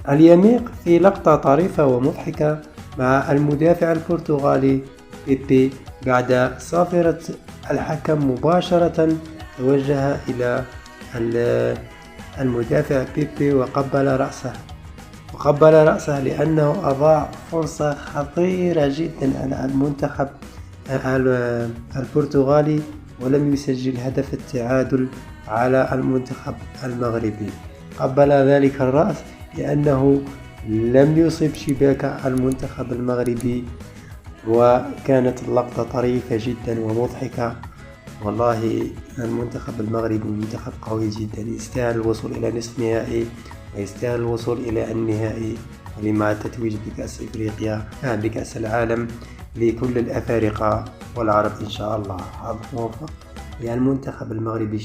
اليميق في لقطة طريفة ومضحكة مع المدافع البرتغالي بيبي بعد صافرة الحكم مباشرة. توجه إلى المدافع بيبي وقبل رأسه لأنه أضاع فرصة خطيرة جدا على المنتخب البرتغالي، ولم يسجل هدف التعادل على المنتخب المغربي. قبل ذلك الرأس لأنه لم يصب شباك المنتخب المغربي، وكانت اللقطة طريفة جدا ومضحكة. والله المنتخب المغربي منتخب قوي جدا، يستاهل الوصول إلى نصف نهائي ويستاهل الوصول إلى النهائي، ولمع التتويج بكأس إفريقيا بكأس العالم لكل الأفارقة والعرب إن شاء الله. حظ موفق للمنتخب المغربي.